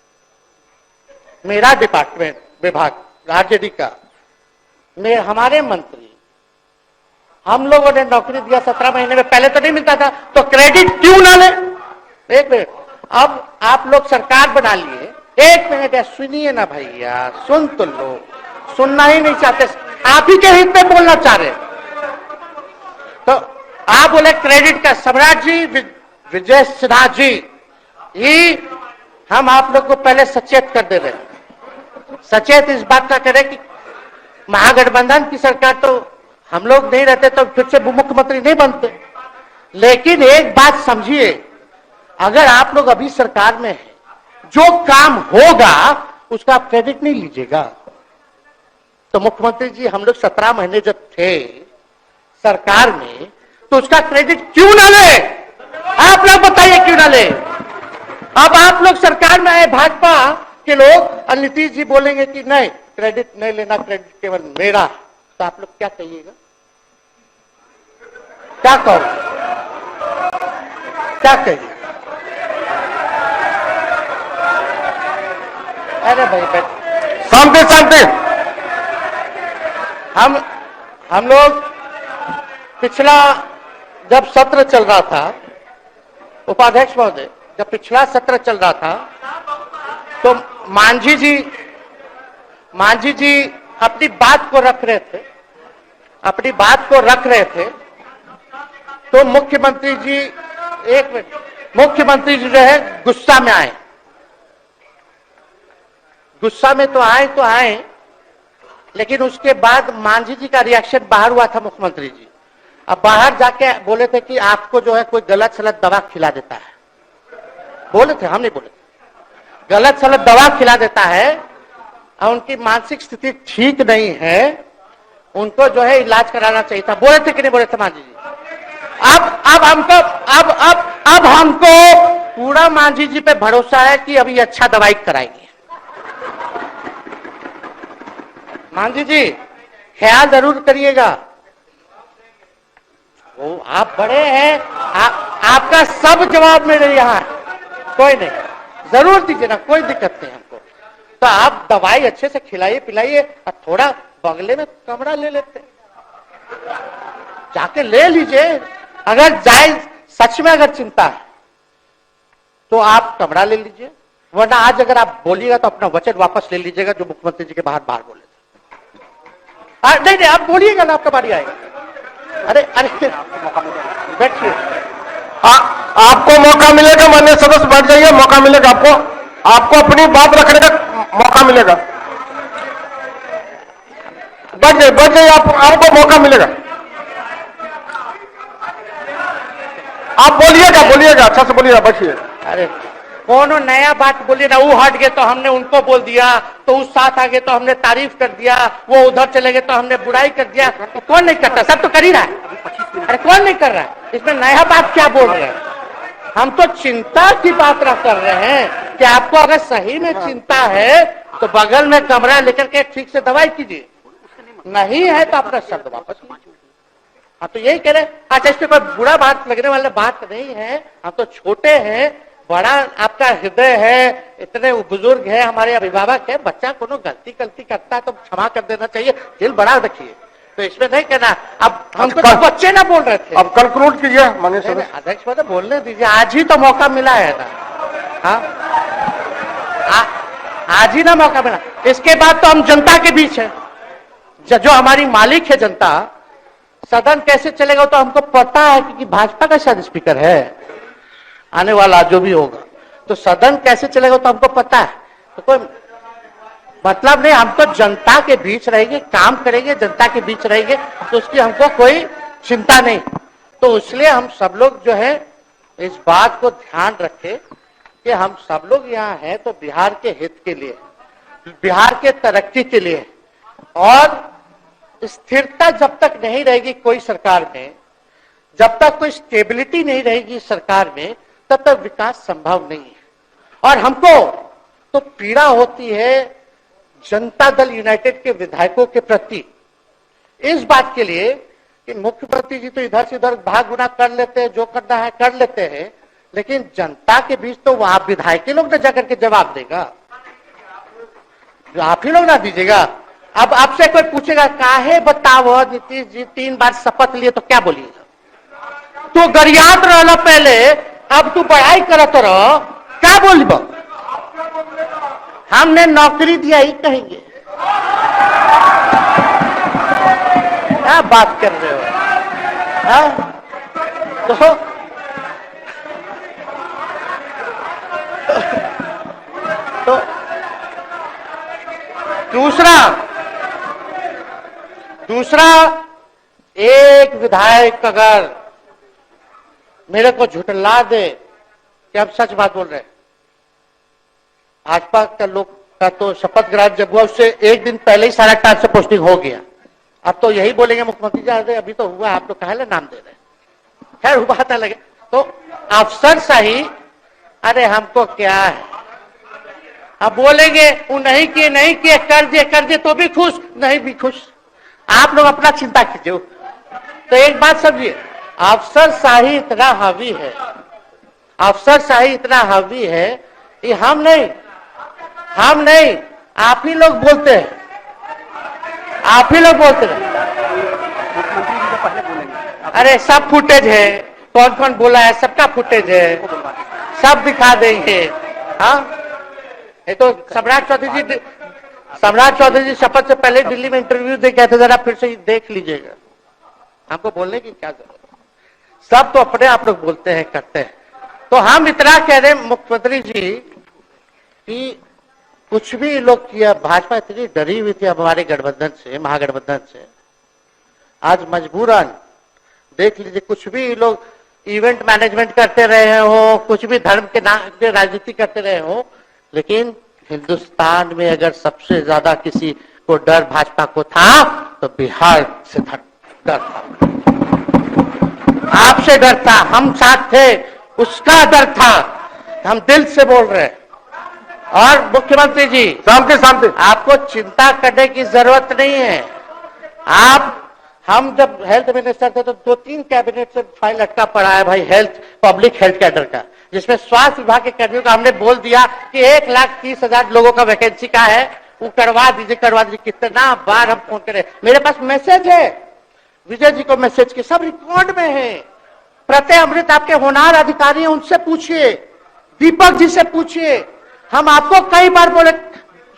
मेरा डिपार्टमेंट, विभाग आरजेडी का, हमारे मंत्री, हम लोगों ने नौकरी दिया 17 महीने में, पहले तो नहीं मिलता था, तो क्रेडिट क्यों ना ले। एक मिनट, अब आप लोग सरकार बना लिए, एक मिनट सुनिए ना भैया, सुन तो लो, सुनना ही नहीं चाहते, आप ही के हित में बोलना चाह रहे। तो आप बोले क्रेडिट का, सम्राट जी, विजय सिन्हा जी, ये हम आप लोग को पहले सचेत कर दे रहे हैं। सचेत इस बात का करें कि महागठबंधन की सरकार तो हम लोग नहीं रहते तो फिर से मुख्यमंत्री नहीं बनते। लेकिन एक बात समझिए, अगर आप लोग अभी सरकार में हैं, जो काम होगा उसका क्रेडिट नहीं लीजिएगा। तो मुख्यमंत्री जी, हम लोग 17 महीने जब थे सरकार में, तो उसका क्रेडिट क्यों ना ले? आप लोग बताइए क्यों ना ले? अब आप लोग सरकार में आए, भाजपा के लोग, और नीतीश जी बोलेंगे कि नहीं क्रेडिट नहीं लेना, क्रेडिट केवल मेरा, तो आप लोग क्या कहिएगा? क्या कहो, क्या कहिए? अरे भाई शांति शांति। हम लोग पिछला जब सत्र चल रहा था, उपाध्यक्ष महोदय, जब पिछला सत्र चल रहा था, तो मांझी जी अपनी बात को रख रहे थे, तो मुख्यमंत्री जी, एक मिनट, मुख्यमंत्री जी जो है गुस्सा में आए। गुस्सा में तो आए, लेकिन उसके बाद मांझी जी का रिएक्शन बाहर हुआ था मुख्यमंत्री जी। अब बाहर जाके बोले थे कि आपको जो है कोई गलत सलत दवा खिला देता है, बोले थे, हम नहीं बोले थे, गलत सलत दवा खिला देता है, और उनकी मानसिक स्थिति ठीक नहीं है, उनको जो है इलाज कराना चाहिए था। बोले थे कि नहीं बोले थे मांझी जी? अब हमको पूरा मांझी जी पे भरोसा है कि अभी अच्छा दवाई कराएंगे। मांझी जी ख्याल जरूर करिएगा, वो आप बड़े हैं, आपका सब जवाब मेरे यहाँ है, कोई नहीं, जरूर दीजिए ना, कोई दिक्कत नहीं हमको। तो आप दवाई अच्छे से खिलाइए पिलाइए, और थोड़ा बगले में कमरा ले लेते, जाके ले लीजिए। अगर जाए सच में अगर चिंता है तो आप कमरा ले लीजिए, वरना आज अगर आप बोलिएगा तो अपना वचन वापस ले लीजिएगा जो मुख्यमंत्री जी के बाहर बोले थे। नहीं, आप बोलिएगा ना, आपका बारी आएगा। अरे बैठिए, आपको मौका मिलेगा, माननीय सदस्य बैठ जाइए, मौका मिलेगा आपको अपनी बात रखने का मौका मिलेगा। बैठ जाइए, आपको मौका मिलेगा। आप बोलिएगा, अच्छा से बोलिएगा, बैठिए। अरे कोनो नया बात बोलिए ना, वो हट गए तो हमने उनको बोल दिया, तो उस साथ आ गए तो हमने तारीफ कर दिया, वो उधर चले गए तो हमने बुराई कर दिया। तो कौन नहीं करता? सब तो कर ही रहा है। अरे कौन नहीं कर रहा है? इसमें नया बात क्या बोल रहे हैं? हम तो चिंता की बात कर रहे हैं कि आपको अगर सही में चिंता है तो बगल में कमरा लेकर के ठीक से दवाई कीजिए, नहीं है तो अपना शब्द वापस लीजिए। हाँ, तो यही कह रहे। अच्छा, इस पे कोई बुरा बात लगने वाला बात नहीं है, हम तो छोटे हैं, बड़ा आपका हृदय है, इतने बुजुर्ग है, हमारे अभिभावक है, बच्चा कोनो गलती करता है तो क्षमा कर देना चाहिए, दिल बड़ा रखिए, तो इसमें नहीं कहना। अब हमको तो बच्चे ना बोल रहे थे। अब कंक्लूड कीजिए माननीय सदस्य। अध्यक्ष महोदय बोलने दीजिए, आज ही तो मौका मिला है ना। हाँ, आज ही ना मौका मिला, इसके बाद तो हम जनता के बीच है, जो हमारी मालिक है जनता। सदन कैसे चलेगा तो हमको पता है, क्योंकि भाजपा का शायद स्पीकर है। आने वाला जो भी होगा, तो सदन कैसे चलेगा तो हमको पता है। तो कोई मतलब नहीं, हम तो जनता के बीच रहेंगे, काम करेंगे, जनता के बीच रहेंगे, तो उसकी हमको कोई चिंता नहीं। तो इसलिए हम सब लोग जो है इस बात को ध्यान रखें कि हम सब लोग यहाँ हैं तो बिहार के हित के लिए, बिहार के तरक्की के लिए। और स्थिरता जब तक नहीं रहेगी कोई सरकार में, जब तक कोई स्टेबिलिटी नहीं रहेगी सरकार में, तब तक विकास संभव नहीं है। और हमको तो पीड़ा होती है जनता दल यूनाइटेड के विधायकों के प्रति इस बात के लिए कि मुख्यमंत्री जी तो इधर से उधर भाग गुना कर लेते हैं, जो करना है कर लेते हैं, लेकिन जनता के बीच तो वहां विधायक लोग ना जाकर के जवाब देगा, आप ही लोग ना दीजिएगा। अब आपसे कोई पूछेगा काहे बताओ नीतीश जी 3 बार शपथ लिए, तो क्या बोलिएगा? तो गरियात रहना पहले, अब तू पढ़ाई करत रहो, क्या बोलबो? हमने नौकरी दिया ही कहेंगे। क्या बात कर रहे हो? हाँ? तो दूसरा एक विधायक अगर मेरे को झुठला दे कि हम सच बात बोल रहे हैं, भाजपा का लोग का तो शपथ ग्रहण जब हुआ उससे एक दिन पहले ही सारा टाइम से पोस्टिंग हो गया। अब तो यही बोलेंगे मुख्यमंत्री जी अभी तो हुआ, आप लोग काहे नाम दे रहे हैं? खैर वो बात अलग है। तो अफसरशाही, अरे हमको क्या है, अब बोलेंगे वो नहीं किए कर दिए तो भी खुश, नहीं भी खुश, आप लोग अपना चिंता कीजिए। तो एक बात समझिए, अफसरशाही इतना हावी है, अफसरशाही इतना हावी है कि हम नहीं, आप ही लोग बोलते हैं, आप ही लोग बोलते हैं। अरे सब फुटेज है, कौन कौन बोला है सबका फुटेज है, सब दिखा देंगे। हाँ, ये तो सम्राट चौधरी जी शपथ से पहले दिल्ली में इंटरव्यू दे गए थे, जरा फिर से देख लीजिएगा, हमको बोलने की क्या जरूरत। सब तो अपने आप लोग बोलते हैं करते हैं। तो हम इतना कह रहे मुख्यमंत्री जी कि कुछ भी लोग किया, भाजपा इतनी डरी हुई थी हमारे गठबंधन से, महागठबंधन से, आज मजबूरन देख लीजिए, कुछ भी लोग इवेंट मैनेजमेंट करते रहे हो, कुछ भी धर्म के नाम पे राजनीति करते रहे हो, लेकिन हिंदुस्तान में अगर सबसे ज्यादा किसी को डर भाजपा को था तो बिहार से डर था, आपसे डर था, हम साथ थे, उसका डर था, हम दिल से बोल रहे हैं। और मुख्यमंत्री जी शांति, आपको चिंता करने की जरूरत नहीं है। हम जब हेल्थ मिनिस्टर थे तो 2-3 कैबिनेट से फाइल अटका पड़ा है भाई, हेल्थ पब्लिक हेल्थ कैडर का, जिसमें स्वास्थ्य विभाग के कर्मियों का हमने बोल दिया कि 1,30,000 लोगों का वैकेंसी का है, वो करवा दीजिए। कितना बार हम फोन करें, मेरे पास मैसेज है, विजय जी को मैसेज के सब रिकॉर्ड में है। प्रत्यय अमृत आपके होनहार अधिकारी हैं, उनसे पूछिए, दीपक जी से पूछिए। हम आपको कई बार बोले,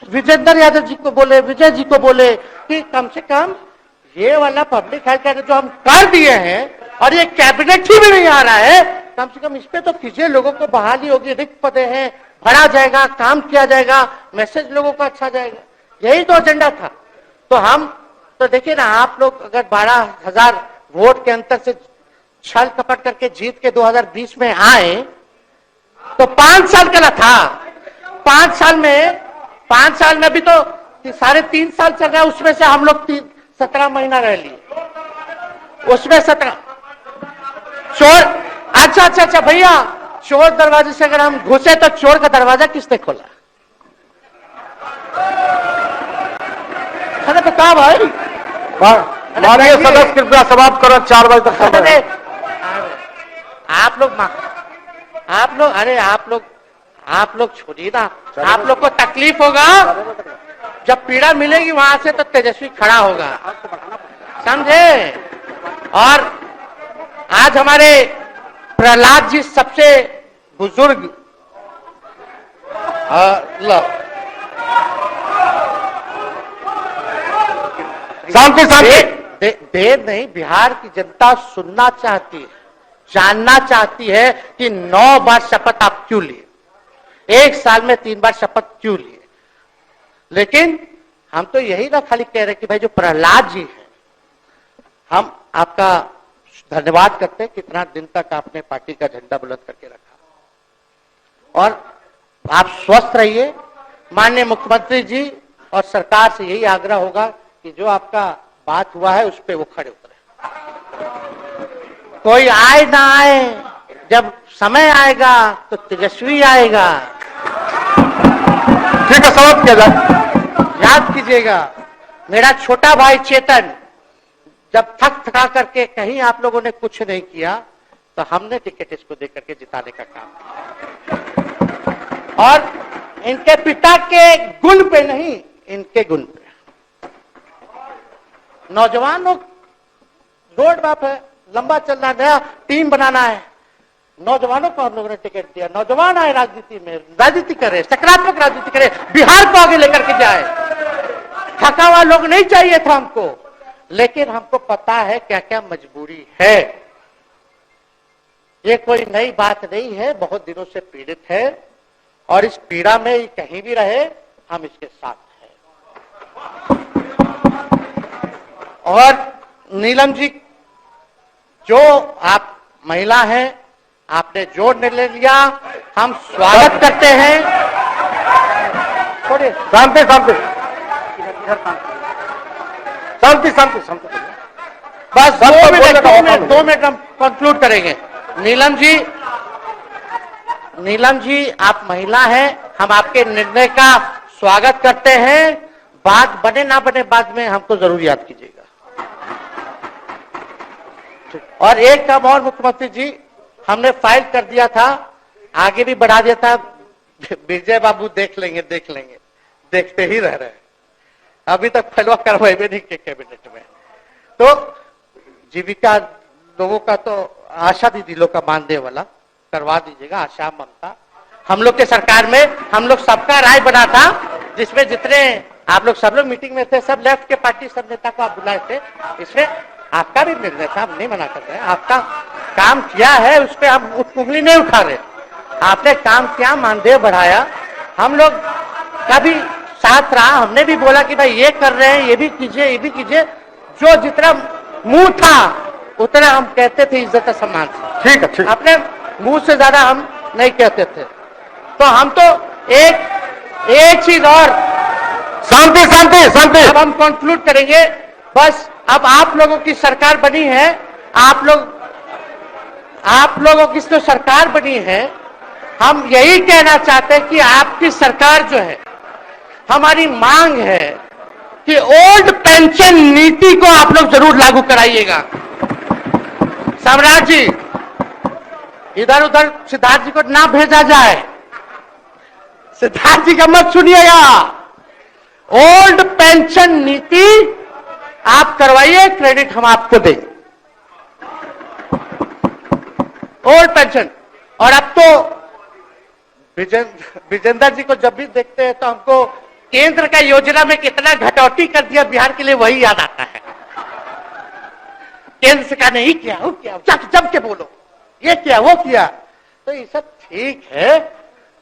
विजेंद्र यादव जी को बोले, विजय जी को बोले कि कम से कम ये वाला पब्लिक हेल्थ केयर जो हम कर दिए हैं और ये कैबिनेट ही भी नहीं आ रहा है, कम से कम इस पे तो कीजिए, लोगों को बहाली होगी, रिक्त पदे हैं, भरा जाएगा, काम किया जाएगा, मैसेज लोगों का अच्छा जाएगा, यही तो एजेंडा था। तो हम तो देखिए ना, आप लोग अगर 12,000 वोट के अंतर से छल कपट करके जीत के 2020 में आए तो 5 साल का ना था, 5 साल में भी तो 3.5 साल चल रहा है, उसमें से हम लोग 17 महीना रह लिए, उसमें 17 चोर। अच्छा भैया, चोर दरवाजे से अगर हम घुसे तो चोर का दरवाजा किसने खोला? अरे बता भाई, माननीय सदस्य कृपया समाप्त करो, 4 बजे तक समय। आप लोग छोड़िए ना, आप लोग को तकलीफ होगा, जब पीड़ा मिलेगी वहां से तो तेजस्वी खड़ा होगा, समझे। और आज हमारे प्रहलाद जी सबसे बुजुर्ग, शांति, देर नहीं, बिहार की जनता सुनना चाहती है, जानना चाहती है कि 9 बार शपथ आप क्यों लिए, 1 साल में 3 बार शपथ क्यों लिए। लेकिन हम तो यही ना खाली कह रहे कि भाई जो प्रहलाद जी हैं, हम आपका धन्यवाद करते हैं, कितना दिन तक आपने पार्टी का झंडा बुलंद करके रखा। और आप स्वस्थ रहिए। माननीय मुख्यमंत्री जी और सरकार से यही आग्रह होगा कि जो आपका बात हुआ है उस पर वो खड़े उतरे। कोई आए ना आए, जब समय आएगा तो तेजस्वी आएगा। ठीक है, समाप्त किया जाए। याद कीजिएगा, मेरा छोटा भाई चेतन जब थक थका करके कहीं आप लोगों ने कुछ नहीं किया तो हमने टिकट इसको देकर के जिताने का काम किया। और इनके पिता के गुण पे नहीं, इनके गुण पे। नौजवान लोग रोड मैप है, लंबा चलना, नया टीम बनाना है। नौजवानों को हम लोगों ने टिकट दिया, नौजवान आए राजनीति में, राजनीति करे, सकारात्मक राजनीति करे, बिहार को आगे लेकर के जाए। थका हुआ लोग नहीं चाहिए था हमको, लेकिन हमको पता है क्या क्या मजबूरी है। ये कोई नई बात नहीं है, बहुत दिनों से पीड़ित है और इस पीड़ा में कहीं भी रहे हम इसके साथ हैं। और नीलम जी, जो आप महिला हैं, आपने जो निर्णय लिया हम स्वागत करते हैं। थोड़ी शांति शांति शांति शांति शांति। बस 2 मिनट हम कंक्लूड करेंगे। नीलम जी आप महिला हैं, हम आपके निर्णय का स्वागत करते हैं। बात बने ना बने बाद में हमको जरूर याद कीजिएगा। और एक काम और मुख्यमंत्री जी, हमने फाइल कर दिया था, आगे भी बढ़ा दिया था। विजय बाबू देख लेंगे, देखते ही रह रहे हैं। अभी तक फैलवा करवाए भी नहीं के कैबिनेट में। तो जीविका लोगों का तो आशा दीदी लोग का मानदेय वाला करवा दीजिएगा, आशा ममता। हम लोग के सरकार में हम लोग सबका राय बना था, जिसमें जितने आप लोग सब लोग मीटिंग में थे, सब लेफ्ट के पार्टी सब नेता को आप बुलाए थे। इसमें आपका भी निर्णय था, हम नहीं मना कर रहे हैं। आपका काम किया है, उस पर हम उंगली नहीं उठा रहे। आपने काम किया, मानदेय बढ़ाया, हम लोग का भी साथ रहा। हमने भी बोला कि भाई ये कर रहे हैं, ये भी कीजिए, ये भी कीजिए। जो जितना मुंह था उतना हम कहते थे इज्जत सम्मान से। ठीक है, ठीक। अपने मुंह से ज्यादा हम नहीं कहते थे। तो हम तो एक चीज और, शांति शांति शांति। अब हम कंक्लूड करेंगे। बस अब आप लोगों की सरकार बनी है, आप लोगों की जो सरकार बनी है, हम यही कहना चाहते हैं कि आपकी सरकार जो है, हमारी मांग है कि ओल्ड पेंशन नीति को आप लोग जरूर लागू कराइएगा। सम्राट जी, इधर उधर सिद्धार्थ जी को ना भेजा जाए, सिद्धार्थ जी का मत सुनिएगा। ओल्ड पेंशन नीति आप करवाइए, क्रेडिट हम आपको देंगे। Old pension. और अब तो विजेंद्र जी को जब भी देखते हैं तो हमको केंद्र का योजना में कितना घटौती कर दिया बिहार के लिए, वही याद आता है। केंद्र सरकार ने ही किया, वो किया, जम के बोलो, ये किया, वो किया। तो ये सब ठीक है,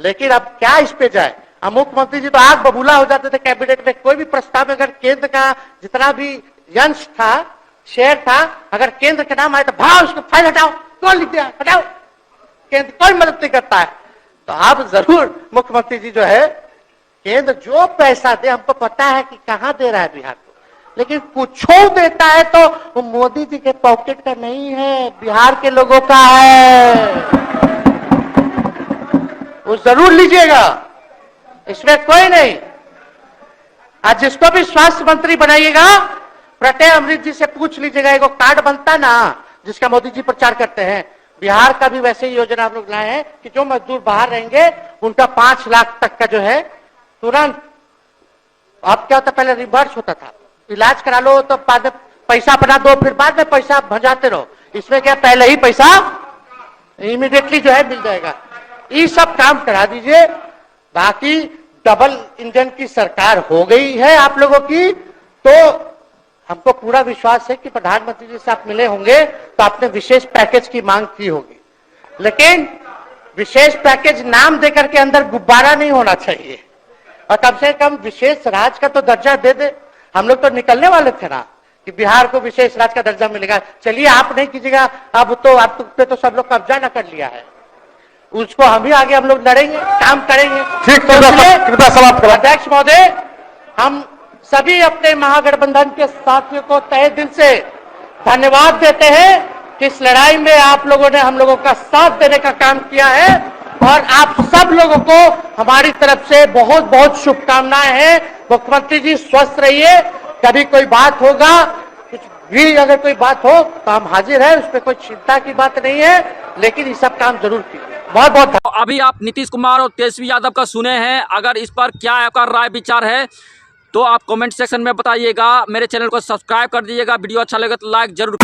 लेकिन अब क्या इस पे जाए। मुख्यमंत्री जी तो आग बबूला हो जाते थे कैबिनेट में। कोई भी प्रस्ताव में अगर केंद्र का जितना भी अंश था, शेयर था, अगर केंद्र का नाम आए तो भाव उसको फाइल हटाओ, कौन लिख दिया, हटाओ। केंद्र कोई मदद नहीं करता है। तो आप जरूर मुख्यमंत्री जी जो है, केंद्र जो पैसा दे, हमको पता है कि कहां दे रहा है बिहार को, लेकिन कुछ देता है तो वो मोदी जी के पॉकेट का नहीं है, बिहार के लोगों का है। वो जरूर लीजिएगा, इसमें कोई नहीं। आज जिसको भी स्वास्थ्य मंत्री बनाइएगा, प्रत्यय अमृत जी से पूछ लीजिएगा। एगो कार्ड बनता ना, जिसका मोदी जी प्रचार करते हैं, बिहार का भी वैसे ही योजना हम लोग लाए हैं कि जो मजदूर बाहर रहेंगे उनका 5 लाख तक का जो है तुरंत। अब क्या होता, पहले रिवर्स होता था, इलाज करा लो तो बाद में पैसा बना दो, फिर बाद में पैसा भजाते रहो। इसमें क्या, पहले ही पैसा इमीडिएटली जो है मिल जाएगा। ये सब काम करा दीजिए। बाकी डबल इंजन की सरकार हो गई है आप लोगों की, तो हमको पूरा विश्वास है कि प्रधानमंत्री जी से आप मिले होंगे तो आपने विशेष पैकेज की मांग की होगी, लेकिन विशेष पैकेज नाम देकर के अंदर गुब्बारा नहीं होना चाहिए, और कम से कम विशेष राज्य का तो दर्जा दे दे। हम लोग तो निकलने वाले थे ना कि बिहार को विशेष राज्य का दर्जा मिलेगा। चलिए आप नहीं कीजिएगा, अब तो आप पे तो सब लोग कब्जा न कर लिया है, उसको हम ही आगे हम लोग लड़ेंगे, काम करेंगे। ठीक है, कृपया समाप्त करें। अध्यक्ष महोदय, हम सभी अपने महागठबंधन के साथियों को तहे दिल से धन्यवाद देते हैं कि इस लड़ाई में आप लोगों ने हम लोगों का साथ देने का काम किया है, और आप सब लोगों को हमारी तरफ से बहुत बहुत शुभकामनाएं हैं। मुख्यमंत्री जी स्वस्थ रहिए, कभी कोई बात होगा, कुछ भी अगर कोई बात हो तो हम हाजिर हैं, उसमें कोई चिंता की बात नहीं है, लेकिन ये सब काम जरूर कीजिए। बहुत बहुत अभी आप नीतीश कुमार और तेजस्वी यादव का सुने हैं, अगर इस पर क्या आपका राय विचार है तो आप कमेंट सेक्शन में बताइएगा। मेरे चैनल को सब्सक्राइब कर दीजिएगा, वीडियो अच्छा लगे तो लाइक जरूर